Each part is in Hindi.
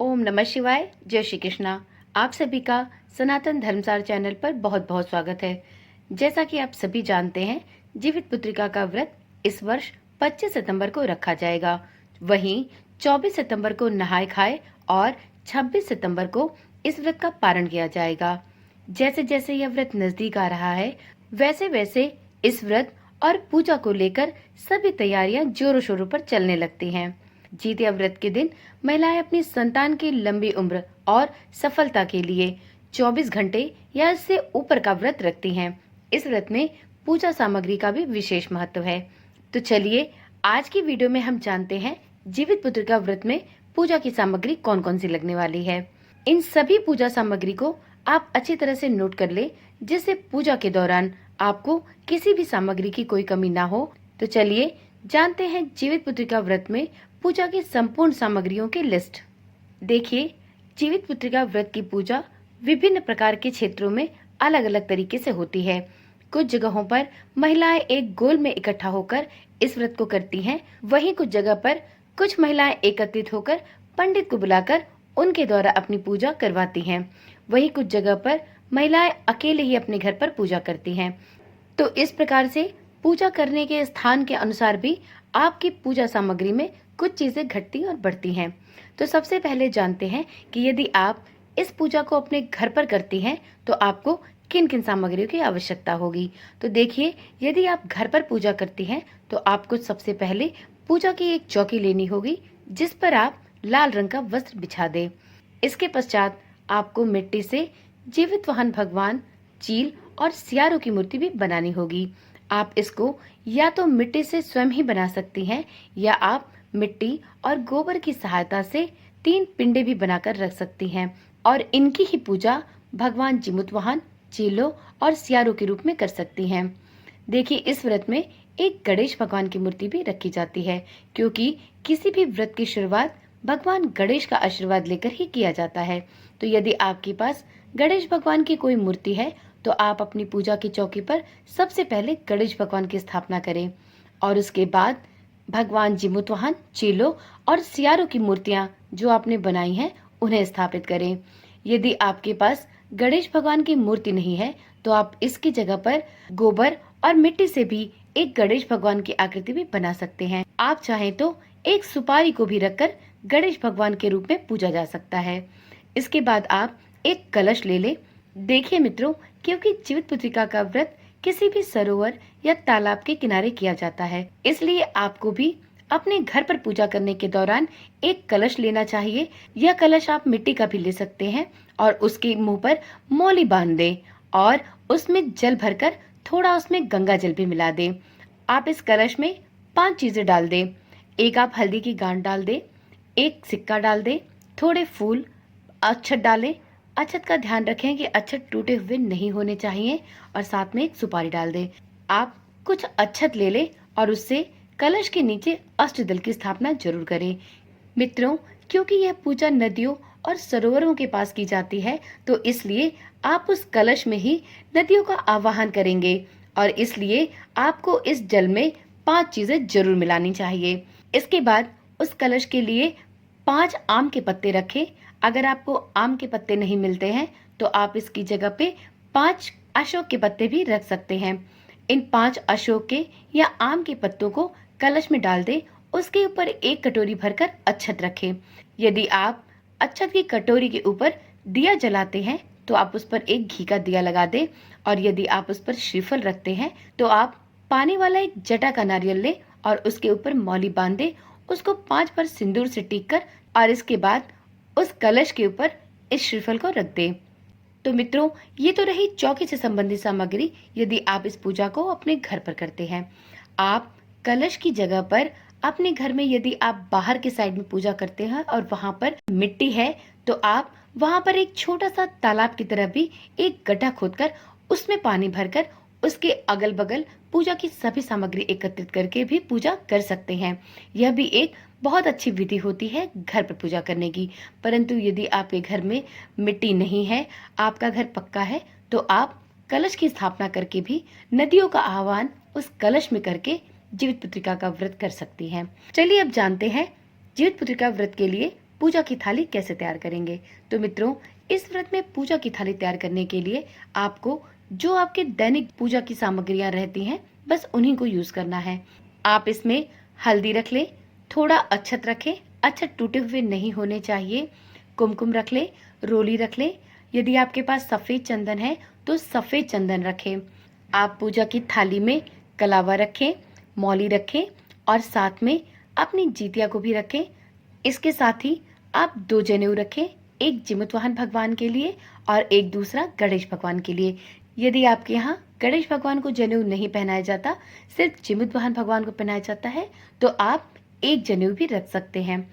ओम नमः शिवाय। जय श्री कृष्णा। आप सभी का सनातन धर्मसार चैनल पर बहुत बहुत स्वागत है। जैसा कि आप सभी जानते हैं, जीवित पुत्रिका का व्रत इस वर्ष 25 सितंबर को रखा जाएगा। वहीं 24 सितंबर को नहाय खाए और 26 सितंबर को इस व्रत का पारण किया जाएगा। जैसे जैसे यह व्रत नजदीक आ रहा है, वैसे वैसे इस व्रत और पूजा को लेकर सभी तैयारियां जोरों शोरों पर चलने लगती हैं। जीतिया व्रत के दिन महिलाएं अपनी संतान की लंबी उम्र और सफलता के लिए 24 घंटे या इससे ऊपर का व्रत रखती हैं। इस व्रत में पूजा सामग्री का भी विशेष महत्व है। तो चलिए आज की वीडियो में हम जानते हैं जीवित पुत्रिका व्रत में पूजा की सामग्री कौन कौन सी लगने वाली है। इन सभी पूजा सामग्री को आप अच्छी तरह से नोट कर ले, जिससे पूजा के दौरान आपको किसी भी सामग्री की कोई कमी ना हो। तो चलिए जानते हैं जीवित पुत्रिका व्रत में पूजा की संपूर्ण सामग्रियों की लिस्ट। देखिए, जीवित पुत्रिका व्रत की पूजा विभिन्न प्रकार के क्षेत्रों में अलग अलग तरीके से होती है। कुछ जगहों पर महिलाएं एक गोल में इकट्ठा होकर इस व्रत को करती हैं, वहीं कुछ जगह पर कुछ महिलाएं एकत्रित होकर पंडित को बुलाकर उनके द्वारा अपनी पूजा करवाती हैं। वहीं कुछ जगह पर महिलाएं अकेले ही अपने घर पर पूजा करती हैं। तो इस प्रकार से पूजा करने के स्थान के अनुसार भी आपकी पूजा सामग्री में कुछ चीजें घटती और बढ़ती हैं। तो सबसे पहले जानते हैं कि यदि आप इस पूजा को अपने घर पर करती हैं तो आपको किन किन सामग्रियों की आवश्यकता होगी। तो देखिए, यदि आप घर पर पूजा करती हैं तो आपको सबसे पहले पूजा की एक चौकी लेनी होगी, जिस पर आप लाल रंग का वस्त्र बिछा दें। इसके पश्चात आपको मिट्टी से जीवित वाहन भगवान, चील और सियारों की मूर्ति भी बनानी होगी। आप इसको या तो मिट्टी से स्वयं ही बना सकती हैं, या आप मिट्टी और गोबर की सहायता से 3 पिंडे भी बनाकर रख सकती हैं और इनकी ही पूजा भगवान जीमुतवाहन, चीलों और सियारों के रूप में कर सकती हैं। देखिए, इस व्रत में एक गणेश भगवान की मूर्ति भी रखी जाती है, क्योंकि किसी भी व्रत की शुरुआत भगवान गणेश का आशीर्वाद लेकर ही किया जाता है। तो यदि आपके पास गणेश भगवान की कोई मूर्ति है तो आप अपनी पूजा की चौकी पर सबसे पहले गणेश भगवान की स्थापना करें और उसके बाद भगवान जीमुतवाहन, चीलों और सियारों की मूर्तियां जो आपने बनाई हैं उन्हें स्थापित करें। यदि आपके पास गणेश भगवान की मूर्ति नहीं है तो आप इसकी जगह पर गोबर और मिट्टी से भी एक गणेश भगवान की आकृति भी बना सकते हैं। आप चाहें तो एक सुपारी को भी रखकर गणेश भगवान के रूप में पूजा जा सकता है। इसके बाद आप एक कलश ले लें। देखिए मित्रों, क्योंकि जीवित पुत्रिका का व्रत किसी भी सरोवर या तालाब के किनारे किया जाता है, इसलिए आपको भी अपने घर पर पूजा करने के दौरान एक कलश लेना चाहिए। यह कलश आप मिट्टी का भी ले सकते हैं और उसके मुंह पर मौली बांध दें और उसमें जल भरकर थोड़ा उसमें गंगा जल भी मिला दें। आप इस कलश में 5 चीजें डाल दें। एक आप हल्दी की गांठ डाल दें, एक सिक्का डाल दें, थोड़े फूल, अक्षत डालें। अक्षत का ध्यान रखें कि अक्षत टूटे हुए नहीं होने चाहिए और साथ में एक सुपारी डाल दें। आप कुछ अक्षत ले लें और उससे कलश के नीचे अष्टदल की स्थापना जरूर करें। मित्रों, क्योंकि यह पूजा नदियों और सरोवरों के पास की जाती है, तो इसलिए आप उस कलश में ही नदियों का आवाहन करेंगे और इसलिए आपको इस जल में 5 चीजें जरूर मिलानी चाहिए। इसके बाद उस कलश के लिए 5 आम के पत्ते रखें। अगर आपको आम के पत्ते नहीं मिलते हैं तो आप इसकी जगह पे 5 अशोक के पत्ते भी रख सकते हैं। इन 5 अशोक के या आम के पत्तों को कलश में डाल दें। उसके ऊपर एक कटोरी भरकर अक्षत रखें। यदि आप अक्षत की कटोरी के ऊपर दिया जलाते हैं तो आप उस पर एक घी का दिया लगा दें और यदि आप उस पर श्रीफल रखते हैं तो आप पानी वाला एक जटा का नारियल लें और उसके ऊपर मौली बांध दें। उसको 5 बार सिंदूर से टीक कर और इसके बाद उस कलश के ऊपर इस श्रीफल को रख दें। तो मित्रों, ये तो रही चौकी से संबंधित सामग्री यदि आप इस पूजा को अपने घर पर करते हैं। आप कलश की जगह पर अपने घर में यदि आप बाहर के साइड में पूजा करते हैं और वहां पर मिट्टी है तो आप वहां पर एक छोटा सा तालाब की तरह भी एक गड्ढा खोदकर उसमें पानी भरकर उसके अगल बगल पूजा की सभी सामग्री एकत्रित करके भी पूजा कर सकते हैं। यह भी एक बहुत अच्छी विधि होती है घर पर पूजा करने की। परंतु यदि आपके घर में मिट्टी नहीं है, आपका घर पक्का है, तो आप कलश की स्थापना करके भी नदियों का आह्वान उस कलश में करके जीवित पुत्रिका का व्रत कर सकती हैं। चलिए अब जानते हैं जीवित पुत्रिका व्रत के लिए पूजा की थाली कैसे तैयार करेंगे। तो मित्रों, इस व्रत में पूजा की थाली तैयार करने के लिए आपको जो आपके दैनिक पूजा की सामग्रियां रहती हैं, बस उन्हीं को यूज करना है। आप इसमें हल्दी रख लें, थोड़ा अक्षत रखें, अक्षत टूटे हुए नहीं होने चाहिए। कुमकुम रख लें, रोली रख लें। यदि आपके पास सफेद चंदन है तो सफेद चंदन रखें। आप पूजा की थाली में कलावा रखें, मौली रखें और साथ में अपनी जितिया को भी रखें। इसके साथ ही आप 2 जनेऊ रखें, एक जीमूत वाहन भगवान के लिए और एक दूसरा गणेश भगवान के लिए। यदि आपके यहाँ गणेश भगवान को जनेऊ नहीं पहनाया जाता, सिर्फ जीमूत वाहन भगवान को पहनाया जाता है, तो आप एक जनेऊ भी रख सकते हैं।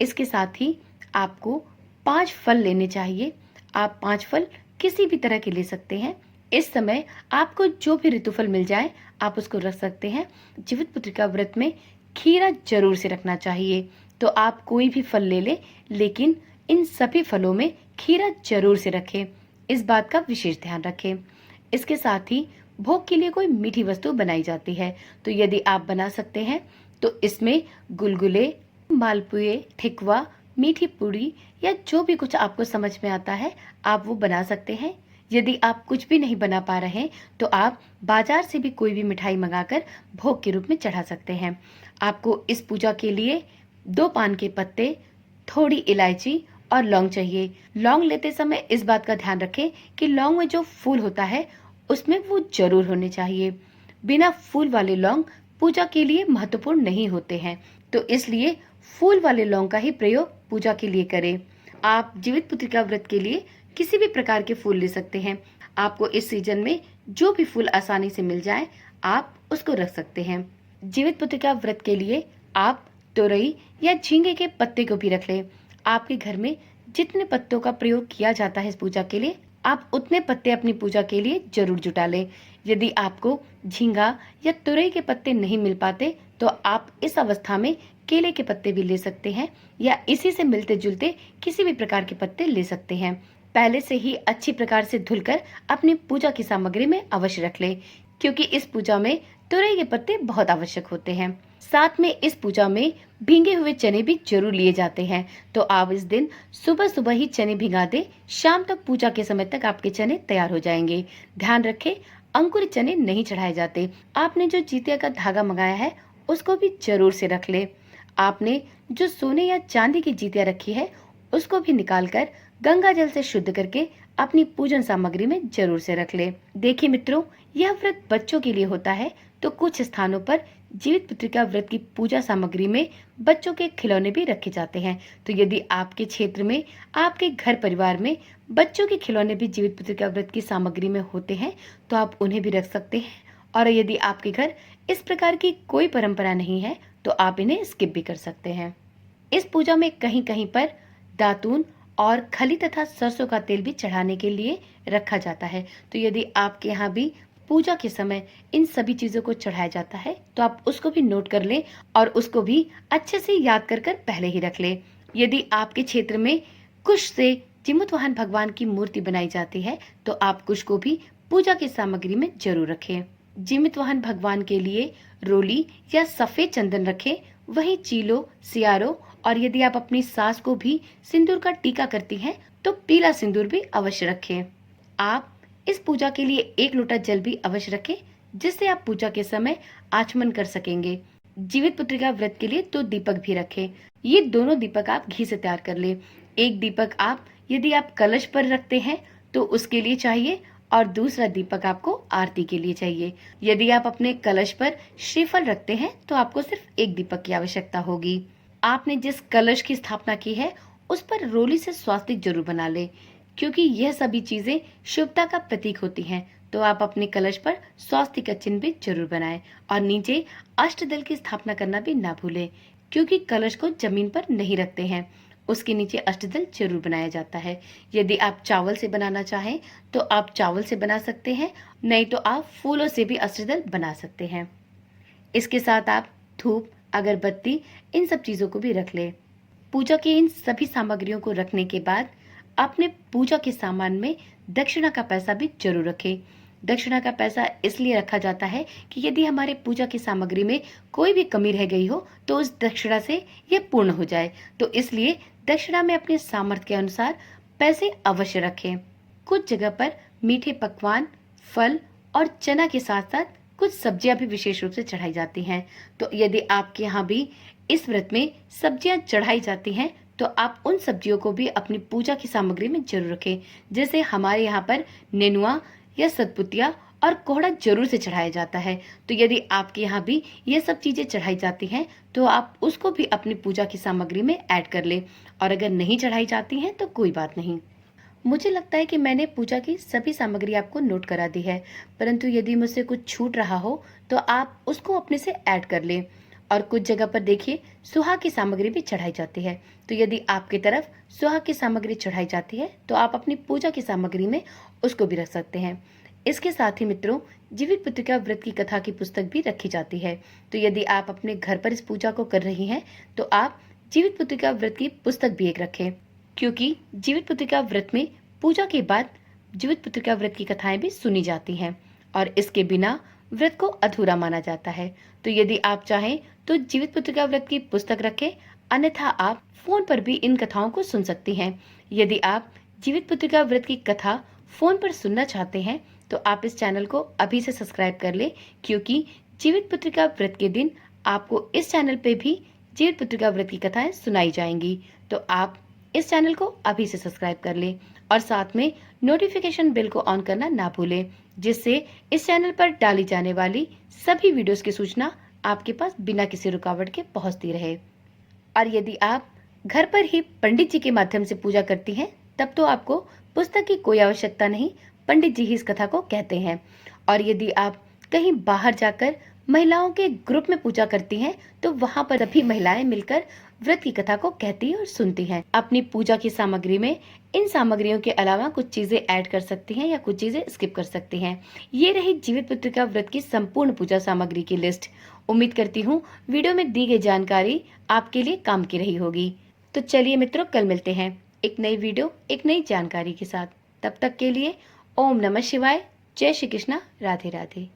इसके साथ ही आपको 5 फल लेने चाहिए। आप 5 फल किसी भी तरह के ले सकते हैं। इस समय आपको जो भी ऋतुफल मिल जाए आप उसको रख सकते हैं। जीवित पुत्रिका व्रत में खीरा जरूर से रखना चाहिए, तो आप कोई भी फल ले लें, लेकिन इन सभी फलों में खीरा जरूर से रखें। इस बात का विशेष ध्यान रखें। इसके साथ ही भोग के लिए कोई मीठी वस्तु बनाई जाती है, तो यदि आप बना सकते हैं तो इसमें गुलगुले, मालपुए, ठेकुआ, मीठी पूरी या जो भी कुछ आपको समझ में आता है आप वो बना सकते हैं। यदि आप कुछ भी नहीं बना पा रहे हैं तो आप बाजार से भी कोई भी मिठाई मंगाकर भोग के रूप में चढ़ा सकते हैं। आपको इस पूजा के लिए 2 पान के पत्ते, थोड़ी इलायची और लौंग चाहिए। लौंग लेते समय इस बात का ध्यान रखें कि लौंग में जो फूल होता है उसमें वो जरूर होने चाहिए। बिना फूल वाले लौंग पूजा के लिए महत्वपूर्ण नहीं होते हैं, तो इसलिए फूल वाले लौंग का ही प्रयोग पूजा के लिए करें। आप जीवित पुत्रिका व्रत के लिए किसी भी प्रकार के फूल ले सकते हैं। आपको इस सीजन में जो भी फूल आसानी से मिल जाए आप उसको रख सकते हैं। जीवित पुत्रिका व्रत के लिए आप तोरई या झींगे के पत्ते को भी रख लें। आपके घर में जितने पत्तों का प्रयोग किया जाता है इस पूजा के लिए, आप उतने पत्ते अपनी पूजा के लिए जरूर जुटा लें। यदि आपको झींगा या तुरई के पत्ते नहीं मिल पाते तो आप इस अवस्था में केले के पत्ते भी ले सकते हैं या इसी से मिलते जुलते किसी भी प्रकार के पत्ते ले सकते हैं। पहले से ही अच्छी प्रकार से धुलकर अपनी पूजा की सामग्री में अवश्य रख लें, क्योंकि इस पूजा में तुरई के पत्ते बहुत आवश्यक होते हैं। साथ में इस पूजा में भींगे हुए चने भी जरूर लिए जाते हैं, तो आप इस दिन सुबह सुबह ही चने भिगा दें। शाम तक पूजा के समय तक आपके चने तैयार हो जाएंगे। ध्यान रखें, अंकुरित चने नहीं चढ़ाए जाते। आपने जो जितिया का धागा मंगाया है उसको भी जरूर से रख ले। आपने जो सोने या चांदी की जितिया रखी है उसको भी निकालकर गंगा जल से शुद्ध करके अपनी पूजन सामग्री में जरूर से रख ले। देखिए मित्रों, यह व्रत बच्चों के लिए होता है, तो कुछ स्थानों पर जीवित पुत्रिका व्रत की पूजा सामग्री में बच्चों के खिलौने भी रखे जाते हैं। तो यदि आपके क्षेत्र में, आपके घर परिवार में बच्चों के खिलौने भी जीवित पुत्रिका व्रत की सामग्री में होते हैं तो आप उन्हें भी रख सकते हैं। और यदि आपके घर इस प्रकार की कोई परंपरा नहीं है तो आप इन्हें स्किप भी कर सकते हैं। इस पूजा में कहीं कहीं पर दातून और खली तथा सरसों का तेल भी चढ़ाने के लिए रखा जाता है। तो यदि आपके यहाँ भी पूजा के समय इन सभी चीजों को चढ़ाया जाता है तो आप उसको भी नोट कर लें और उसको भी अच्छे से याद कर पहले ही रख लें। यदि आपके क्षेत्र में कुश से जीमूत वाहन भगवान की मूर्ति बनाई जाती है तो आप कुश को भी पूजा की सामग्री में जरूर रखें। जीमूत वाहन भगवान के लिए रोली या सफेद चंदन रखें, वहीं चीलो, सियारो और यदि आप अपनी सास को भी सिंदूर का टीका करती हैं तो पीला सिंदूर भी अवश्य रखें। आप इस पूजा के लिए 1 लोटा जल भी अवश्य रखें, जिससे आप पूजा के समय आचमन कर सकेंगे। जीवित पुत्रिका व्रत के लिए 2 दीपक भी रखें। ये दोनों दीपक आप घी से तैयार कर लें। एक दीपक आप यदि आप कलश पर रखते हैं तो उसके लिए चाहिए और दूसरा दीपक आपको आरती के लिए चाहिए। यदि आप अपने कलश पर श्रीफल रखते हैं तो आपको सिर्फ 1 दीपक की आवश्यकता होगी। आपने जिस कलश की स्थापना की है उस पर रोली से स्वास्तिक जरूर बना ले, क्योंकि यह सभी चीजें शुभता का प्रतीक होती हैं। तो आप अपने कलश पर स्वास्तिक का चिन्ह भी जरूर बनाएं और नीचे अष्टदल की स्थापना करना भी ना भूलें, क्योंकि कलश को जमीन पर नहीं रखते हैं, उसके नीचे अष्टदल जरूर बनाया जाता है। यदि आप चावल से बनाना चाहें तो आप चावल से बना सकते हैं, नहीं तो आप फूलों से भी अष्टदल बना सकते हैं। इसके साथ आप धूप, अगरबत्ती, इन सब चीजों को भी रख ले। पूजा की इन सभी सामग्रियों को रखने के बाद अपने पूजा के सामान में दक्षिणा का पैसा भी जरूर रखें। दक्षिणा का पैसा इसलिए रखा जाता है कि यदि हमारे पूजा की सामग्री में कोई भी कमी रह गई हो तो उस दक्षिणा से यह पूर्ण हो जाए। तो इसलिए दक्षिणा में अपने सामर्थ्य के अनुसार पैसे अवश्य रखें। कुछ जगह पर मीठे पकवान, फल और चना के साथ साथ कुछ सब्जियां भी विशेष रूप से चढ़ाई जाती हैं। तो यदि आपके यहाँ भी इस व्रत में सब्जियां चढ़ाई जाती हैं तो आप उन सब्जियों को भी अपनी पूजा की सामग्री में जरूर रखें। जैसे हमारे यहाँ पर नेनुआ या सतपुतिया और कोहड़ा जरूर से चढ़ाया जाता है। तो यदि आपके यहाँ भी ये सब चीजें चढ़ाई जाती हैं तो आप उसको भी अपनी पूजा की सामग्री में ऐड कर ले। और अगर नहीं चढ़ाई जाती हैं तो कोई बात नहीं। मुझे लगता है कि मैंने पूजा की सभी सामग्री आपको नोट करा दी है, परंतु यदि मुझसे कुछ छूट रहा हो तो आप उसको अपने से ऐड कर लें। और कुछ जगह पर देखिए सुहाग की सामग्री भी चढ़ाई जाती है। तो यदि आपकी तरफ सुहाग की सामग्री चढ़ाई जाती है तो आप अपनी पूजा की सामग्री में उसको भी रख सकते हैं। इसके साथ ही मित्रों, जीवित पुत्रिका व्रत की कथा की पुस्तक भी रखी जाती है। तो यदि आप अपने घर पर इस पूजा को कर रही हैं तो आप जीवित पुत्रिका व्रत की पुस्तक भी एक रखें, क्योंकि जीवित पुत्रिका व्रत में पूजा के बाद जीवित पुत्रिका व्रत की कथाएं भी सुनी जाती हैं और इसके बिना व्रत को अधूरा माना जाता है। तो यदि आप चाहें तो जीवित पुत्रिका व्रत की पुस्तक रखें, अन्यथा आप फोन पर भी इन कथाओं को सुन सकती हैं। यदि आप जीवित पुत्रिका व्रत की कथा फोन पर सुनना चाहते हैं तो आप इस चैनल को अभी से सब्सक्राइब कर ले, क्योंकि जीवित पुत्रिका व्रत के दिन आपको इस चैनल पे भी जीवित पुत्रिका व्रत की कथाएं सुनाई जाएंगी। तो आप इस चैनल को अभी से सब्सक्राइब कर लें और साथ में नोटिफिकेशन बेल को ऑन करना ना भूलें, जिससे इस चैनल पर डाली जाने वाली सभी वीडियोस की सूचना आपके पास बिना किसी रुकावट के पहुंचती रहे। और यदि आप घर पर ही पंडित जी के माध्यम से पूजा करती हैं तब तो आपको पुस्तक की कोई आवश्यकता नहीं, पंडित जी ही इस कथा को कहते हैं। और यदि आप कहीं बाहर जाकर महिलाओं के ग्रुप में पूजा करती हैं तो वहां पर सभी महिलाएं मिलकर व्रत की कथा को कहती और सुनती हैं। अपनी पूजा की सामग्री में इन सामग्रियों के अलावा कुछ चीजें ऐड कर सकती हैं या कुछ चीजें स्किप कर सकती हैं। ये रही जीवित पुत्रिका व्रत की संपूर्ण पूजा सामग्री की लिस्ट। उम्मीद करती हूँ वीडियो में दी गई जानकारी आपके लिए काम की रही होगी। तो चलिए मित्रों, कल मिलते हैं एक नई वीडियो, एक नई जानकारी के साथ। तब तक के लिए ओम नमः शिवाय, जय श्री कृष्णा, राधे राधे।